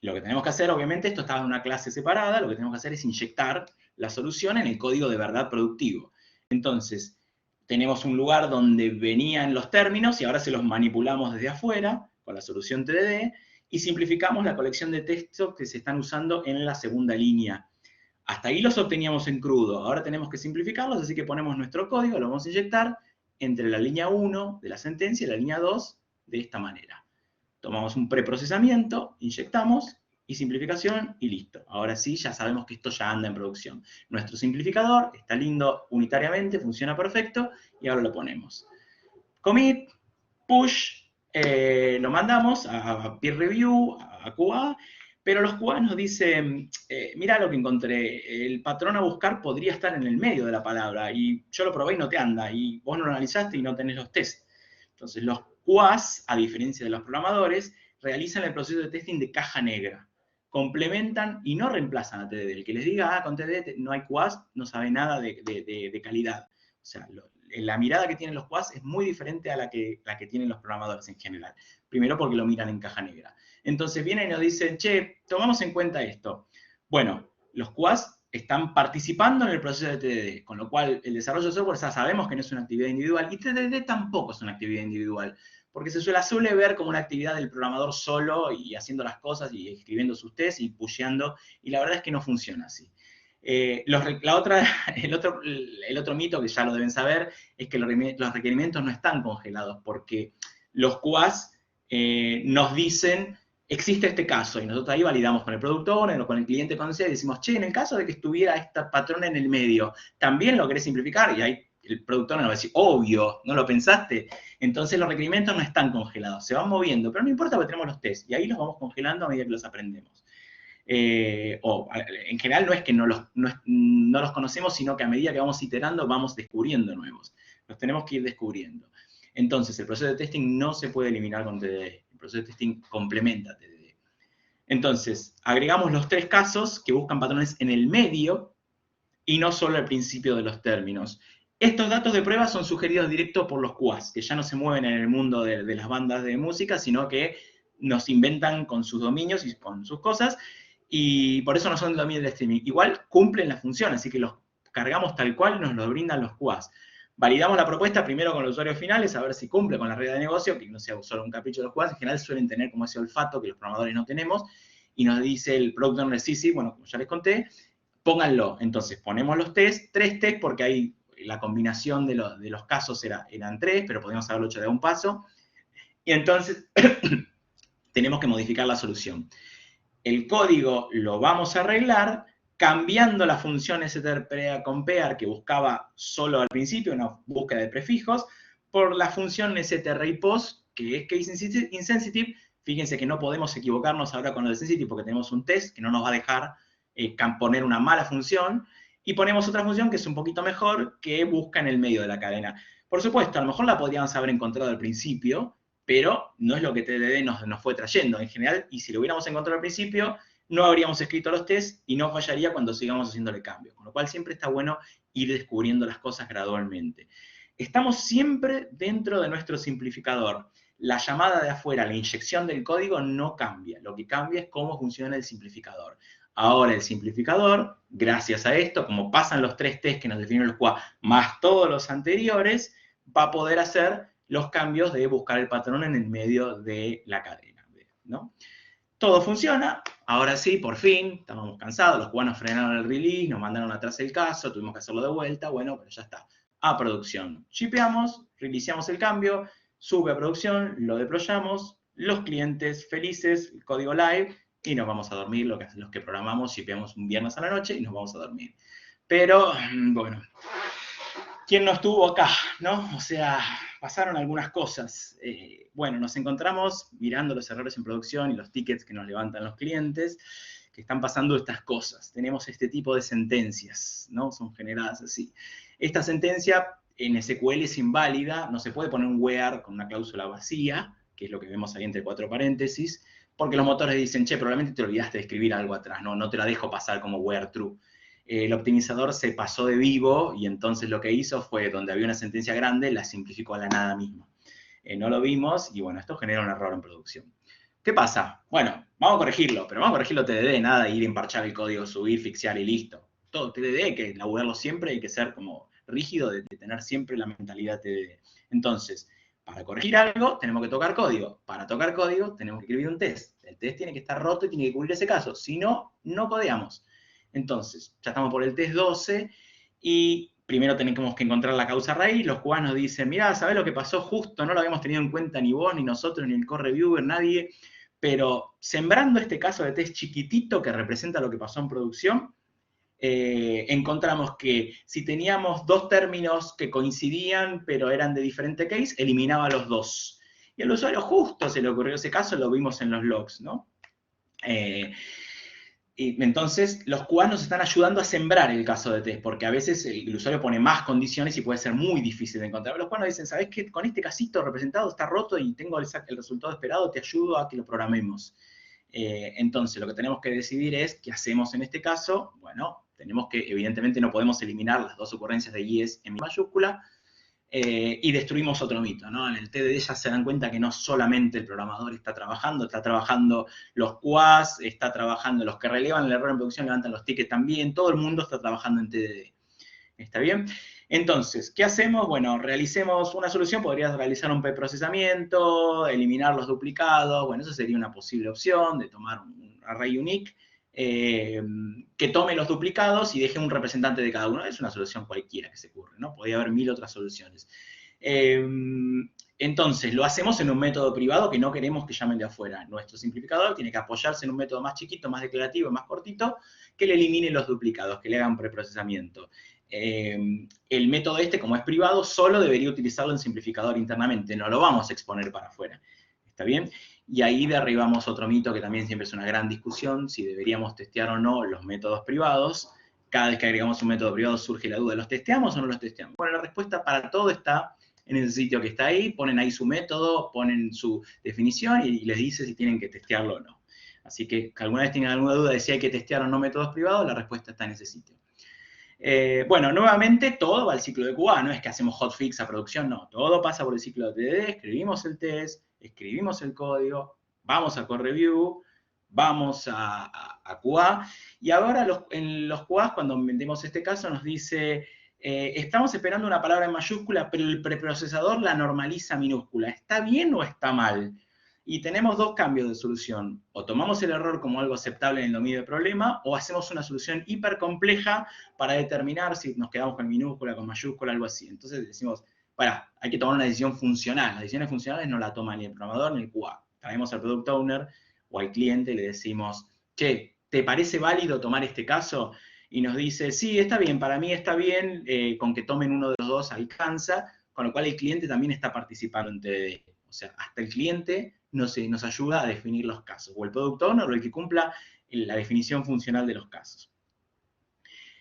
Lo que tenemos que hacer, obviamente, esto estaba en una clase separada, lo que tenemos que hacer es inyectar la solución en el código de verdad productivo. Entonces, tenemos un lugar donde venían los términos y ahora se los manipulamos desde afuera con la solución TDD y simplificamos la colección de textos que se están usando en la segunda línea. Hasta ahí los obteníamos en crudo, ahora tenemos que simplificarlos, así que ponemos nuestro código, lo vamos a inyectar entre la línea 1 de la sentencia y la línea 2 de esta manera. Tomamos un preprocesamiento, inyectamos, y simplificación, y listo. Ahora sí, ya sabemos que esto ya anda en producción. Nuestro simplificador está lindo unitariamente, funciona perfecto, y ahora lo ponemos. Commit, push, lo mandamos a peer review, a QA, pero los QA nos dicen, mira lo que encontré, el patrón a buscar podría estar en el medio de la palabra, y yo lo probé y no te anda, y vos no lo analizaste y no tenés los tests. Entonces, los QAs, a diferencia de los programadores, realizan el proceso de testing de caja negra. complementan y no reemplazan a TDD. El que les diga, con TDD no hay QAS, no sabe nada de calidad. O sea, la mirada que tienen los QAS es muy diferente a la que tienen los programadores en general. Primero porque lo miran en caja negra. Entonces vienen y nos dicen, che, tomamos en cuenta esto. Bueno, los QAS están participando en el proceso de TDD, con lo cual el desarrollo de software ya sabemos que no es una actividad individual, y TDD tampoco es una actividad individual, porque se suele ver como una actividad del programador solo y haciendo las cosas y escribiendo sus tests y pusheando, y la verdad es que no funciona así. El otro mito que ya lo deben saber es que los requerimientos no están congelados, porque los QAs nos dicen, existe este caso, y nosotros ahí validamos con el product owner o con el cliente con C, y decimos, che, en el caso de que estuviera este patrón en el medio, ¿también lo querés simplificar? Y ahí el product owner nos va a decir, obvio, ¿no lo pensaste? Entonces los requerimientos no están congelados, se van moviendo, pero no importa porque tenemos los tests, y ahí los vamos congelando a medida que los aprendemos. En general no es que no los conocemos, sino que a medida que vamos iterando vamos descubriendo nuevos. Los tenemos que ir descubriendo. Entonces, el proceso de testing no se puede eliminar con TDD. El proceso de testing complementa TDD. Entonces, agregamos los 3 casos que buscan patrones en el medio y no solo al principio de los términos. Estos datos de prueba son sugeridos directo por los QAs, que ya no se mueven en el mundo de las bandas de música, sino que nos inventan con sus dominios y con sus cosas, y por eso no son dominios del streaming. Igual cumplen la función, así que los cargamos tal cual nos los brindan los QAs. Validamos la propuesta primero con los usuarios finales, a ver si cumple con la regla de negocio, que no sea solo un capricho de los QAs, en general suelen tener como ese olfato que los programadores no tenemos, y nos dice el product owner, sí, bueno, como ya les conté, pónganlo. Entonces ponemos los tests, 3 tests, porque ahí la combinación de los casos eran 3, pero podemos haberlo hecho de un paso, y entonces tenemos que modificar la solución. El código lo vamos a arreglar cambiando la función strPreCompare que buscaba solo al principio, una búsqueda de prefijos, por la función strIPOS, que es case insensitive. Fíjense que no podemos equivocarnos ahora con lo de sensitive porque tenemos un test que no nos va a dejar poner una mala función, y ponemos otra función que es un poquito mejor, que busca en el medio de la cadena. Por supuesto, a lo mejor la podríamos haber encontrado al principio, pero no es lo que TDD nos fue trayendo en general, y si lo hubiéramos encontrado al principio, no habríamos escrito los tests y no fallaría cuando sigamos haciéndole cambios. Con lo cual siempre está bueno ir descubriendo las cosas gradualmente. Estamos siempre dentro de nuestro simplificador. La llamada de afuera, la inyección del código no cambia. Lo que cambia es cómo funciona el simplificador. Ahora el simplificador, gracias a esto, como pasan los 3 tests que nos definen los QA, más todos los anteriores, va a poder hacer los cambios de buscar el patrón en el medio de la cadena, ¿no? Todo funciona, ahora sí, por fin, estábamos cansados, los QA nos frenaron el release, nos mandaron atrás el caso, tuvimos que hacerlo de vuelta, bueno, pero ya está. A producción, shipeamos, reiniciamos el cambio, sube a producción, lo deployamos, los clientes felices, el código live, y nos vamos a dormir, los que programamos, shipeamos un viernes a la noche y nos vamos a dormir. Pero, bueno, ¿quién no estuvo acá, no? O sea, pasaron algunas cosas. Bueno, nos encontramos mirando los errores en producción y los tickets que nos levantan los clientes, que están pasando estas cosas. Tenemos este tipo de sentencias, ¿no? Son generadas así. Esta sentencia en SQL es inválida, no se puede poner un where con una cláusula vacía, que es lo que vemos ahí entre 4 paréntesis, porque los motores dicen, che, probablemente te olvidaste de escribir algo atrás, no te la dejo pasar como where true. El optimizador se pasó de vivo y entonces lo que hizo fue, donde había una sentencia grande, la simplificó a la nada misma. No lo vimos y bueno, esto genera un error en producción. ¿Qué pasa? Bueno, vamos a corregirlo, pero vamos a corregirlo TDD, nada de ir a emparchar el código, subir, fixear y listo. Todo TDD hay que laburarlo siempre, hay que ser como rígido de tener siempre la mentalidad TDD. Entonces, para corregir algo, tenemos que tocar código. Para tocar código, tenemos que escribir un test. El test tiene que estar roto y tiene que cubrir ese caso. Si no, no codeamos. Entonces, ya estamos por el test 12 y primero tenemos que encontrar la causa raíz. Los QA nos dicen, mirá, ¿sabés lo que pasó justo? No lo habíamos tenido en cuenta ni vos, ni nosotros, ni el core reviewer, nadie. Pero sembrando este caso de test chiquitito que representa lo que pasó en producción, encontramos que si teníamos 2 términos que coincidían pero eran de diferente case, eliminaba los 2. Y al usuario justo se le ocurrió ese caso, lo vimos en los logs, ¿no? Y entonces los QA nos están ayudando a sembrar el caso de test, porque a veces el usuario pone más condiciones y puede ser muy difícil de encontrar. Los QA nos dicen, ¿sabés qué? Con este casito representado está roto y tengo el resultado esperado, te ayudo a que lo programemos. Entonces, lo que tenemos que decidir es qué hacemos en este caso. Bueno, tenemos que, evidentemente, no podemos eliminar las dos ocurrencias de yes en mayúscula, y destruimos otro mito, ¿no? En el TDD ya se dan cuenta que no solamente el programador está trabajando los QAs, está trabajando los que relevan el error en producción, levantan los tickets también, todo el mundo está trabajando en TDD. ¿Está bien? Entonces, ¿qué hacemos? Bueno, realicemos una solución, podrías realizar un preprocesamiento, eliminar los duplicados, bueno, eso sería una posible opción de tomar un array unique, que tome los duplicados y deje un representante de cada uno. Es una solución cualquiera que se ocurre, ¿no? Podría haber 1000 otras soluciones. Entonces, lo hacemos en un método privado que no queremos que llamen de afuera. Nuestro simplificador tiene que apoyarse en un método más chiquito, más declarativo, más cortito, que le elimine los duplicados, que le hagan preprocesamiento. El método este, como es privado, solo debería utilizarlo en simplificador internamente, no lo vamos a exponer para afuera. ¿Está bien? Y ahí derribamos otro mito que también siempre es una gran discusión, si deberíamos testear o no los métodos privados. Cada vez que agregamos un método privado surge la duda, ¿los testeamos o no los testeamos? Bueno, la respuesta para todo está en el sitio que está ahí, ponen ahí su método, ponen su definición y les dice si tienen que testearlo o no. Así que alguna vez tienen alguna duda de si hay que testear o no métodos privados, la respuesta está en ese sitio. Bueno, nuevamente todo va al ciclo de QA, no es que hacemos hotfix a producción, no, todo pasa por el ciclo de TDD, escribimos el test, escribimos el código, vamos a core review, vamos a QA, y ahora en los QA, cuando vendemos este caso, nos dice, estamos esperando una palabra en mayúscula, pero el preprocesador la normaliza minúscula, ¿está bien o está mal? Y tenemos dos cambios de solución. O tomamos el error como algo aceptable en el dominio del problema, o hacemos una solución hipercompleja para determinar si nos quedamos con minúscula, con mayúscula, algo así. Entonces decimos, hay que tomar una decisión funcional. Las decisiones funcionales no la toma ni el programador ni el QA. Traemos al product owner o al cliente y le decimos, che, ¿te parece válido tomar este caso? Y nos dice, sí, está bien, para mí está bien, con que tomen uno de los dos alcanza, con lo cual el cliente también está participando en TDD. O sea, hasta el cliente nos ayuda a definir los casos, o el product owner o el que cumpla la definición funcional de los casos.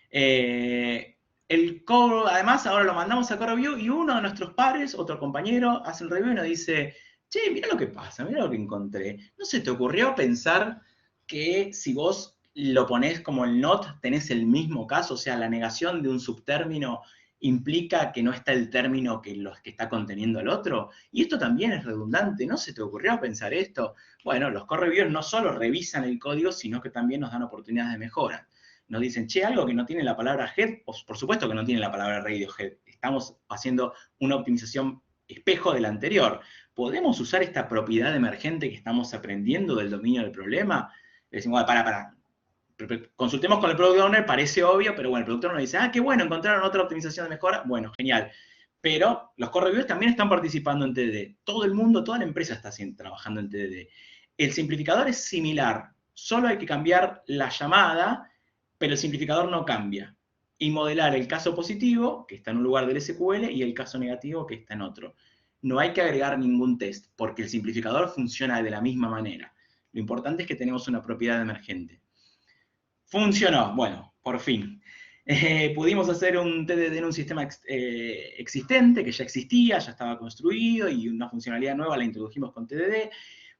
El code, además, ahora lo mandamos a core review y uno de nuestros pares, otro compañero, hace el review y nos dice, che, mira lo que pasa, mira lo que encontré. ¿No se te ocurrió pensar que si vos lo ponés como el not, tenés el mismo caso? O sea, la negación de un subtérmino implica que no está el término que está conteniendo el otro. Y esto también es redundante. ¿No se te ocurrió pensar esto? Bueno, los core reviewers no solo revisan el código, sino que también nos dan oportunidades de mejora. Nos dicen, che, algo que no tiene la palabra head, por supuesto que no tiene la palabra Radiohead. Estamos haciendo una optimización espejo de la anterior. ¿Podemos usar esta propiedad emergente que estamos aprendiendo del dominio del problema? Le decimos, para. Consultemos con el product owner, parece obvio, pero bueno, el productor nos dice, qué bueno, encontraron otra optimización de mejora. Bueno, genial. Pero los core reviewers también están participando en TDD. Todo el mundo, toda la empresa está trabajando en TDD. El simplificador es similar, solo hay que cambiar la llamada, pero el simplificador no cambia. Y modelar el caso positivo, que está en un lugar del SQL, y el caso negativo, que está en otro. No hay que agregar ningún test, porque el simplificador funciona de la misma manera. Lo importante es que tenemos una propiedad emergente. Funcionó, bueno, por fin. Pudimos hacer un TDD en un sistema existente, que ya existía, ya estaba construido, y una funcionalidad nueva la introdujimos con TDD.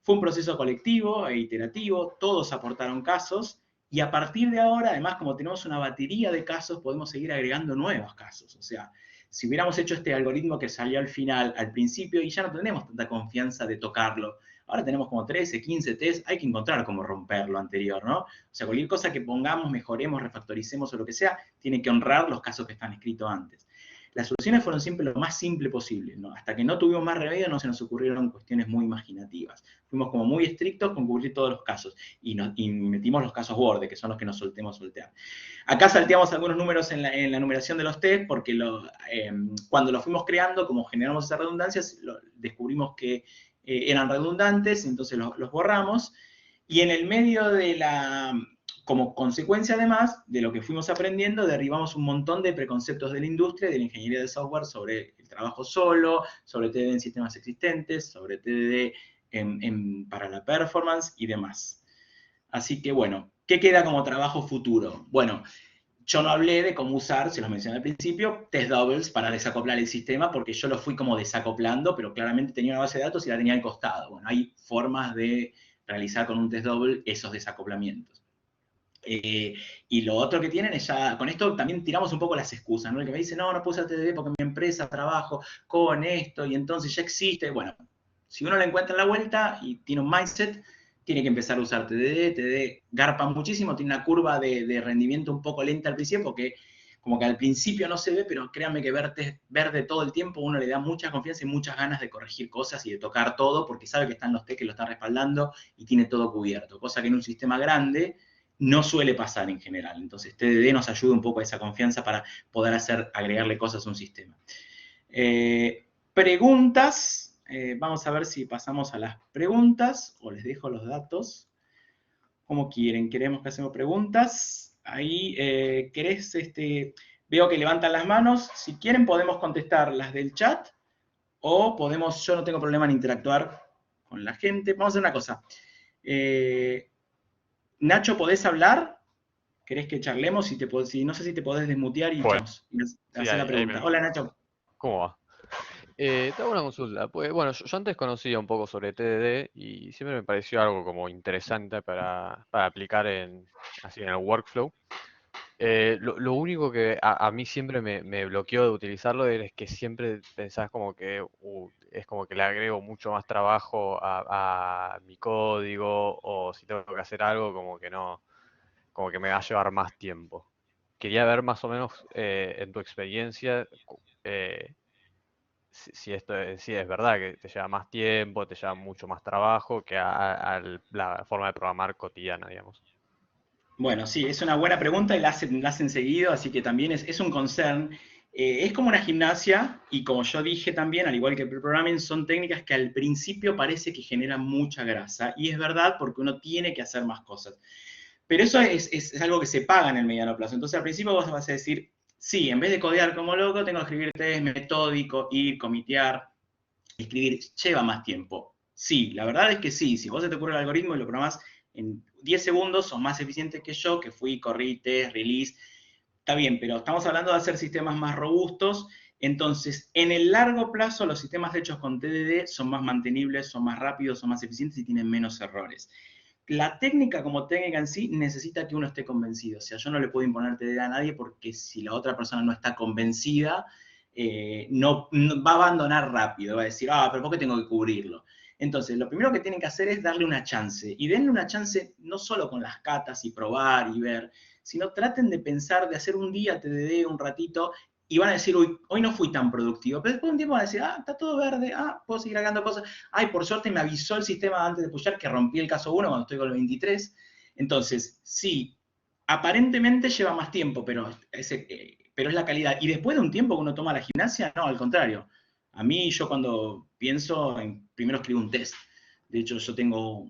Fue un proceso colectivo e iterativo, todos aportaron casos, y a partir de ahora, además, como tenemos una batería de casos, podemos seguir agregando nuevos casos. O sea, si hubiéramos hecho este algoritmo que salió al final, al principio, y ya no tenemos tanta confianza de tocarlo, ahora tenemos como 13, 15 test, hay que encontrar cómo romper lo anterior, ¿no? O sea, cualquier cosa que pongamos, mejoremos, refactoricemos o lo que sea, tiene que honrar los casos que están escritos antes. Las soluciones fueron siempre lo más simple posible, ¿no? Hasta que no tuvimos más remedio no se nos ocurrieron cuestiones muy imaginativas. Fuimos como muy estrictos con cubrir todos los casos y metimos los casos borde, que son los que nos soltemos soltear. Acá salteamos algunos números en la numeración de los test porque cuando los fuimos creando, como generamos esas redundancias, descubrimos que eran redundantes, entonces los borramos, y en el medio de como consecuencia además de lo que fuimos aprendiendo, derribamos un montón de preconceptos de la industria y de la ingeniería de software sobre el trabajo solo, sobre TDD en sistemas existentes, sobre TDD para la performance y demás. Así que bueno, ¿qué queda como trabajo futuro? Bueno, yo no hablé de cómo usar, se los mencioné al principio, test doubles para desacoplar el sistema, porque yo lo fui como desacoplando, pero claramente tenía una base de datos y la tenía al costado. Bueno, hay formas de realizar con un test double esos desacoplamientos. Y lo otro que tienen es ya, con esto también tiramos un poco las excusas, ¿no? El que me dice, no, no puedo usar TDD porque mi empresa trabajo con esto y entonces ya existe. Bueno, si uno le encuentra la vuelta y tiene un mindset, tiene que empezar a usar TDD. TDD garpa muchísimo, tiene una curva de rendimiento un poco lenta al principio porque como que al principio no se ve, pero créanme que verde todo el tiempo uno le da mucha confianza y muchas ganas de corregir cosas y de tocar todo porque sabe que están los test que lo están respaldando y tiene todo cubierto, cosa que en un sistema grande no suele pasar en general. Entonces, TDD nos ayuda un poco a esa confianza para poder agregarle cosas a un sistema. Preguntas. Vamos a ver si pasamos a las preguntas o les dejo los datos. Como quieren. Queremos que hacemos preguntas. Ahí, veo que levantan las manos. Si quieren podemos contestar las del chat o podemos, yo no tengo problema en interactuar con la gente. Vamos a hacer una cosa. Nacho, ¿podés hablar? ¿Querés que charlemos? No sé si te podés desmutear y Bueno, hacer la pregunta. Hola, Nacho. ¿Cómo va? Te hago una consulta. Pues, bueno, yo antes conocía un poco sobre TDD y siempre me pareció algo como interesante para aplicar así en el workflow. Lo único que a mí siempre me bloqueó de utilizarlo es que siempre pensás como que es como que le agrego mucho más trabajo a mi código, o si tengo que hacer algo como que no, como que me va a llevar más tiempo. Quería ver más o menos en tu experiencia eh, si esto si es verdad que te lleva más tiempo, te lleva mucho más trabajo que a la forma de programar cotidiana, digamos. Bueno, sí, es una buena pregunta y la hacen seguido, así que también es un concern. Es como una gimnasia y como yo dije también, al igual que el pre-programming, son técnicas que al principio parece que generan mucha grasa y es verdad porque uno tiene que hacer más cosas. Pero eso es algo que se paga en el mediano plazo. Entonces al principio vos vas a decir, sí, en vez de codear como loco, tengo que escribir test metódico, ir, comitear, escribir, lleva más tiempo. Sí, la verdad es que sí, si vos se te ocurre el algoritmo y lo programás en 10 segundos, sos más eficiente que yo, que fui, corrí, test, release, está bien, pero estamos hablando de hacer sistemas más robustos, entonces en el largo plazo los sistemas hechos con TDD son más mantenibles, son más rápidos, son más eficientes y tienen menos errores. La técnica como técnica en sí necesita que uno esté convencido, o sea, yo no le puedo imponer TDD a nadie porque si la otra persona no está convencida, no va a abandonar rápido, va a decir, pero ¿por qué tengo que cubrirlo? Entonces, lo primero que tienen que hacer es darle una chance, y denle una chance no solo con las catas y probar y ver, sino traten de pensar, de hacer un día TDD, un ratito, y van a decir, hoy no fui tan productivo, pero después de un tiempo van a decir, está todo verde, puedo seguir agregando cosas, por suerte me avisó el sistema antes de pushar que rompí el caso 1 cuando estoy con el 23, entonces, sí, aparentemente lleva más tiempo, pero es la calidad. Y después de un tiempo que uno toma la gimnasia, no, al contrario. A mí, yo cuando pienso, primero escribo un test. De hecho,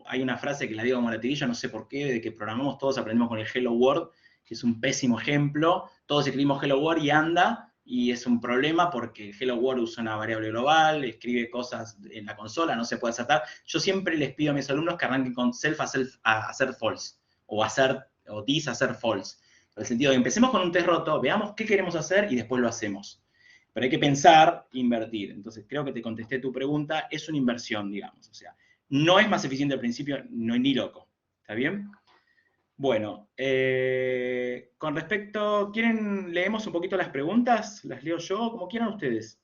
hay una frase que la digo como latiguillo, no sé por qué, de que programamos todos, aprendemos con el Hello World, que es un pésimo ejemplo. Todos escribimos Hello World y anda, y es un problema porque Hello World usa una variable global, escribe cosas en la consola, no se puede acertar. Yo siempre les pido a mis alumnos que arranquen con self a hacer false, o this a hacer false. En el sentido de empecemos con un test roto, veamos qué queremos hacer y después lo hacemos. Pero hay que pensar, invertir. Entonces, creo que te contesté tu pregunta, es una inversión, digamos. O sea, no es más eficiente al principio, no es ni loco. ¿Está bien? Bueno, con respecto, leemos un poquito las preguntas? ¿Las leo yo? Como quieran ustedes.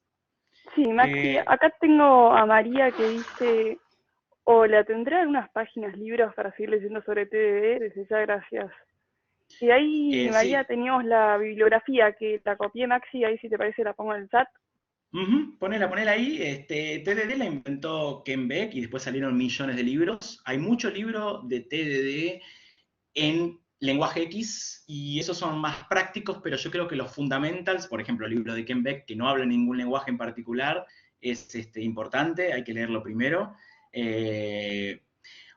Sí, Maxi, acá tengo a María que dice, hola, ¿tendré algunas páginas, libros para seguir leyendo sobre TDD? Desde ya, gracias. Y ahí, María, Sí. teníamos la bibliografía que la copié, Maxi, ahí si te parece la pongo en el chat. Ponela ahí. TDD la inventó Ken Beck y después salieron millones de libros. Hay muchos libros de TDD en lenguaje X y esos son más prácticos, pero yo creo que los fundamentals, por ejemplo, el libro de Ken Beck, que no habla ningún lenguaje en particular, es importante, hay que leerlo primero.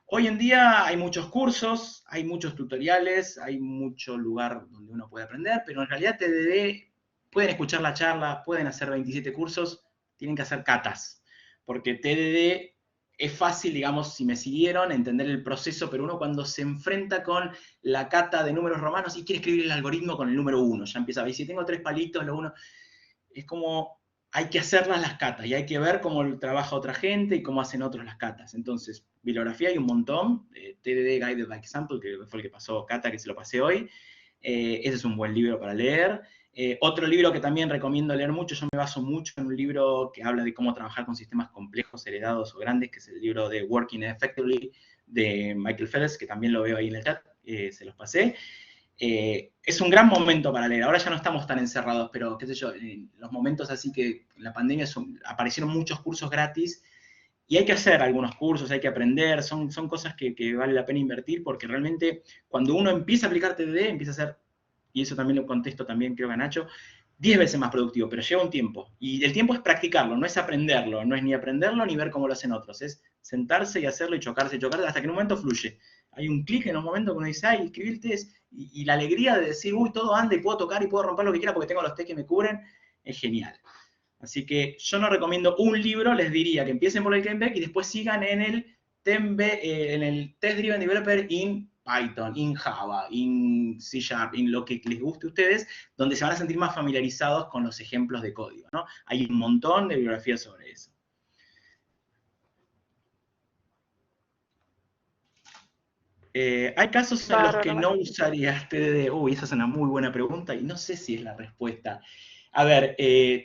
Hoy en día hay muchos cursos, hay muchos tutoriales, hay mucho lugar donde uno puede aprender, pero en realidad TDD, pueden escuchar la charla, pueden hacer 27 cursos, tienen que hacer catas, porque TDD es fácil, digamos, si me siguieron, entender el proceso, pero uno cuando se enfrenta con la cata de números romanos y quiere escribir el algoritmo con el número 1, ya empieza a ver, si tengo 3 palitos, lo 1, es como, hay que hacerlas las catas y hay que ver cómo trabaja otra gente y cómo hacen otros las catas. Entonces, bibliografía hay un montón. TDD Guided by Example, que fue el que pasó Cata, que se lo pasé hoy. Ese es un buen libro para leer. Otro libro que también recomiendo leer mucho, yo me baso mucho en un libro que habla de cómo trabajar con sistemas complejos, heredados o grandes, que es el libro de Working Effectively de Michael Phelps, que también lo veo ahí en el chat, se los pasé. Es un gran momento para leer. Ahora ya no estamos tan encerrados, pero qué sé yo, en los momentos así que en la pandemia aparecieron muchos cursos gratis y hay que hacer algunos cursos, hay que aprender, son cosas que vale la pena invertir porque realmente cuando uno empieza a aplicar TDD, empieza a ser, y eso también lo contesto también creo que a Nacho, 10 veces más productivo, pero lleva un tiempo. Y el tiempo es practicarlo, no es aprenderlo, no es ni aprenderlo ni ver cómo lo hacen otros, es sentarse y hacerlo y chocarse, hasta que en un momento fluye. Hay un clic en un momento que uno dice, ay, escribí el test, y la alegría de decir, uy, todo anda y puedo tocar y puedo romper lo que quiera porque tengo los test que me cubren, es genial. Así que yo no recomiendo un libro, les diría que empiecen por el Kenbeck y después sigan en el Test Driven Developer in Python, in Java, in C#, en lo que les guste a ustedes, donde se van a sentir más familiarizados con los ejemplos de código, ¿no? Hay un montón de bibliografías sobre eso. Hay casos en los que no usarías TDD. Uy, esa es una muy buena pregunta y no sé si es la respuesta. A ver,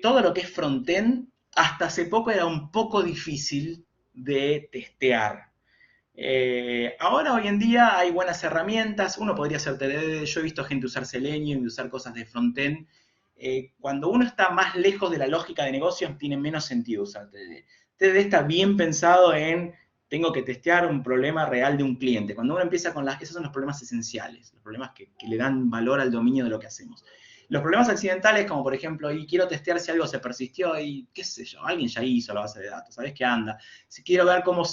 todo lo que es frontend, hasta hace poco era un poco difícil de testear. Ahora, hoy en día, hay buenas herramientas. Uno podría hacer TDD. Yo he visto gente usar Selenium y usar cosas de frontend. Cuando uno está más lejos de la lógica de negocios, tiene menos sentido usar TDD. TDD está bien pensado en tengo que testear un problema real de un cliente. Cuando uno empieza con esos son los problemas esenciales, los problemas que le dan valor al dominio de lo que hacemos. Los problemas accidentales, como por ejemplo, y quiero testear si algo se persistió y qué sé yo, alguien ya hizo la base de datos, ¿sabes qué anda? Si quiero ver cómo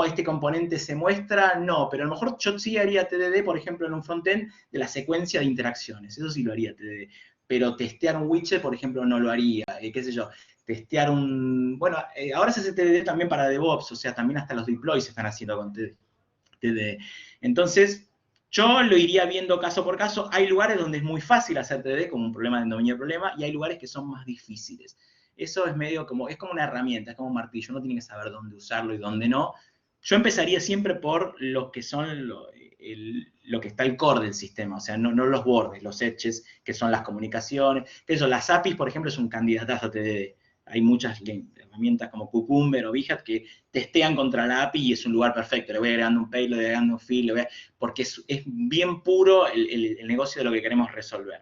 este componente se muestra, no, pero a lo mejor yo sí haría TDD, por ejemplo, en un frontend de la secuencia de interacciones, eso sí lo haría TDD. Pero testear un widget, por ejemplo, no lo haría, qué sé yo, testear bueno, ahora se hace TDD también para DevOps, o sea, también hasta los deploys se están haciendo con TDD. Entonces, yo lo iría viendo caso por caso. Hay lugares donde es muy fácil hacer TDD, como un problema de dominio del problema, y hay lugares que son más difíciles. Eso es medio como, es como una herramienta, es como un martillo, uno tiene que saber dónde usarlo y dónde no. Yo empezaría siempre por lo que son lo que está el core del sistema, o sea, no los bordes, los edges, que son las comunicaciones. Eso, las APIs, por ejemplo, es un candidatazo a TDD. Hay muchas herramientas como Cucumber o Behat que testean contra la API y es un lugar perfecto. Le voy agregando un payload, le voy agregando un field, porque es bien puro el negocio de lo que queremos resolver.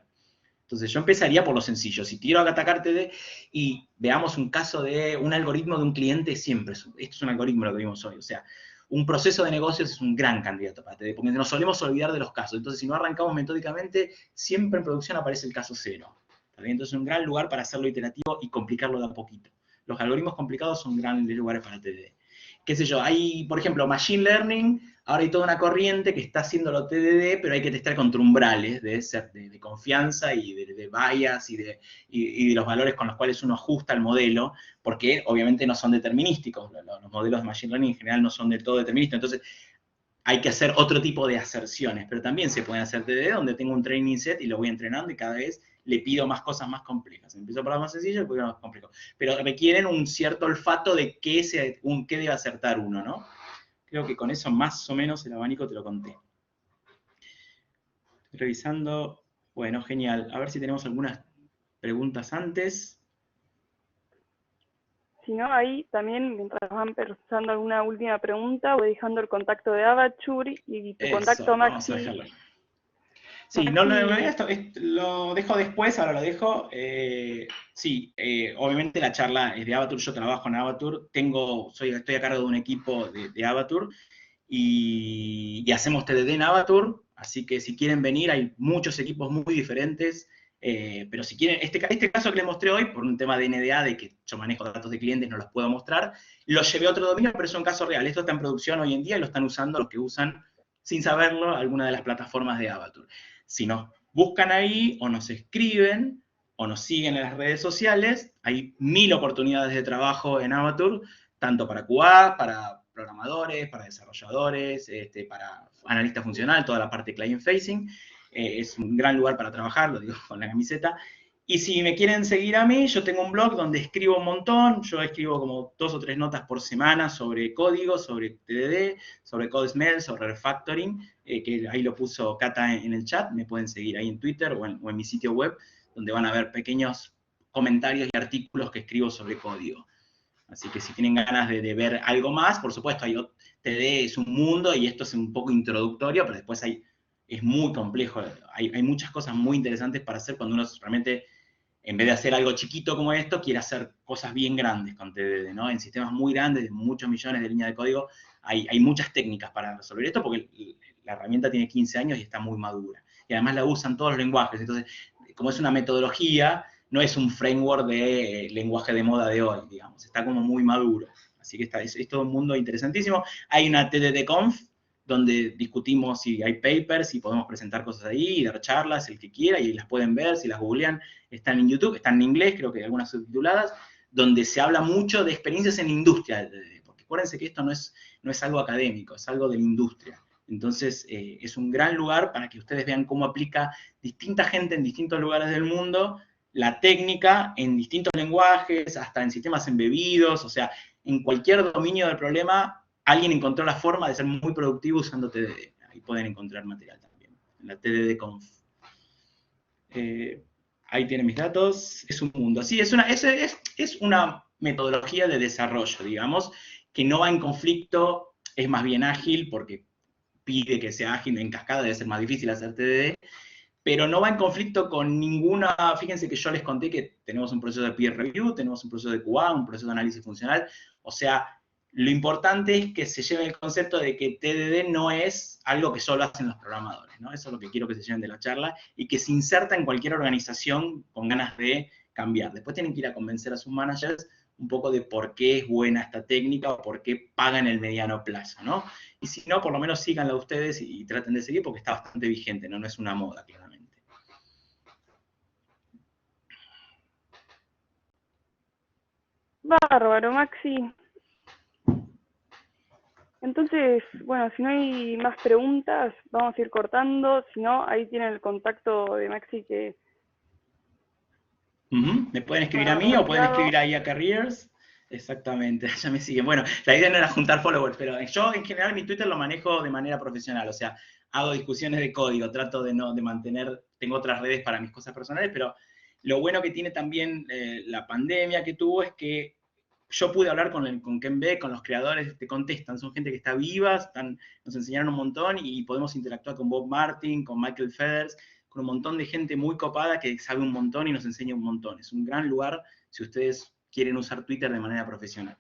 Entonces yo empezaría por lo sencillo. Si quiero atacar TD y veamos un caso de un algoritmo de un cliente, siempre, esto es un algoritmo lo que vimos hoy, o sea, un proceso de negocios es un gran candidato para TD, porque nos solemos olvidar de los casos. Entonces si no arrancamos metódicamente, siempre en producción aparece el caso cero. Entonces es un gran lugar para hacerlo iterativo y complicarlo de a poquito. Los algoritmos complicados son grandes lugares para TDD. Qué sé yo, hay, por ejemplo, Machine Learning, ahora hay toda una corriente que está haciendo lo TDD, pero hay que testear contra umbrales de confianza y de bias y de los valores con los cuales uno ajusta el modelo, porque obviamente no son determinísticos. Los modelos de Machine Learning en general no son del todo deterministas. Entonces, hay que hacer otro tipo de aserciones, pero también se pueden hacer TDD donde tengo un training set y lo voy entrenando y cada vez le pido más cosas más complejas. Empiezo por lo más sencillo y después lo más complejo. Pero requieren un cierto olfato de qué debe acertar uno, ¿no? Creo que con eso más o menos el abanico te lo conté. Estoy revisando. Bueno, genial. A ver si tenemos algunas preguntas antes. Si no, ahí también, mientras van pensando alguna última pregunta, voy dejando el contacto de Avature y tu contacto, Maxi. Vamos a dejarlo. Sí, lo dejo después, ahora lo dejo. Sí, obviamente la charla es de Avature, yo trabajo en Avature, estoy a cargo de un equipo de Avature y hacemos TDD en Avature, así que si quieren venir, hay muchos equipos muy diferentes, pero si quieren, este caso que les mostré hoy, por un tema de NDA, de que yo manejo datos de clientes, no los puedo mostrar, lo llevé a otro dominio, pero es un caso real. Esto está en producción hoy en día y lo están usando los que usan, sin saberlo, alguna de las plataformas de Avature. Si nos buscan ahí o nos escriben o nos siguen en las redes sociales, hay 1000 oportunidades de trabajo en Avature, tanto para QA, para programadores, para desarrolladores, para analista funcional, toda la parte client facing. Es un gran lugar para trabajar, lo digo con la camiseta. Y si me quieren seguir a mí, yo tengo un blog donde escribo un montón, yo escribo como 2 o 3 notas por semana sobre código, sobre TDD, sobre CodeSmell, sobre refactoring, que ahí lo puso Cata en el chat, me pueden seguir ahí en Twitter o en mi sitio web, donde van a ver pequeños comentarios y artículos que escribo sobre código. Así que si tienen ganas de ver algo más, por supuesto, TDD es un mundo y esto es un poco introductorio, pero después es muy complejo, hay muchas cosas muy interesantes para hacer cuando uno realmente, en vez de hacer algo chiquito como esto, quiere hacer cosas bien grandes con TDD, ¿no? En sistemas muy grandes, de muchos millones de líneas de código, hay muchas técnicas para resolver esto, porque la herramienta tiene 15 años y está muy madura. Y además la usan todos los lenguajes, entonces, como es una metodología, no es un framework de lenguaje de moda de hoy, digamos, está como muy maduro. Así que es todo un mundo interesantísimo. Hay una TDDConf, donde discutimos si hay papers, si podemos presentar cosas ahí, y dar charlas, el que quiera, y las pueden ver, si las googlean, están en YouTube, están en inglés, creo que hay algunas subtituladas, donde se habla mucho de experiencias en la industria, porque acuérdense que esto no es algo académico, es algo de la industria. Entonces, es un gran lugar para que ustedes vean cómo aplica distinta gente en distintos lugares del mundo la técnica en distintos lenguajes, hasta en sistemas embebidos, o sea, en cualquier dominio del problema, alguien encontró la forma de ser muy productivo usando TDD. Ahí pueden encontrar material también, en la TDDConf. Ahí tienen mis datos, es un mundo. Sí, es una metodología de desarrollo, digamos, que no va en conflicto, es más bien ágil, porque pide que sea ágil, en cascada debe ser más difícil hacer TDD, pero no va en conflicto con ninguna, fíjense que yo les conté que tenemos un proceso de peer review, tenemos un proceso de QA, un proceso de análisis funcional, o sea, lo importante es que se lleve el concepto de que TDD no es algo que solo hacen los programadores, ¿no? Eso es lo que quiero que se lleven de la charla, y que se inserta en cualquier organización con ganas de cambiar. Después tienen que ir a convencer a sus managers un poco de por qué es buena esta técnica o por qué pagan el mediano plazo, ¿no? Y si no, por lo menos síganla ustedes y traten de seguir porque está bastante vigente, ¿no? No es una moda, claramente. Bárbaro, Maxi. Entonces, bueno, si no hay más preguntas, vamos a ir cortando. Si no, ahí tienen el contacto de Maxi que... Me pueden escribir a mí o pueden escribir ahí a Careers. Exactamente, ya me siguen. Bueno, la idea no era juntar followers, pero yo en general mi Twitter lo manejo de manera profesional, o sea, hago discusiones de código, trato de mantener, tengo otras redes para mis cosas personales, pero lo bueno que tiene también la pandemia que tuvo es que yo pude hablar con Ken Beck, con los creadores, te contestan, son gente que está viva, nos enseñaron un montón y podemos interactuar con Bob Martin, con Michael Feathers, con un montón de gente muy copada que sabe un montón y nos enseña un montón. Es un gran lugar si ustedes quieren usar Twitter de manera profesional.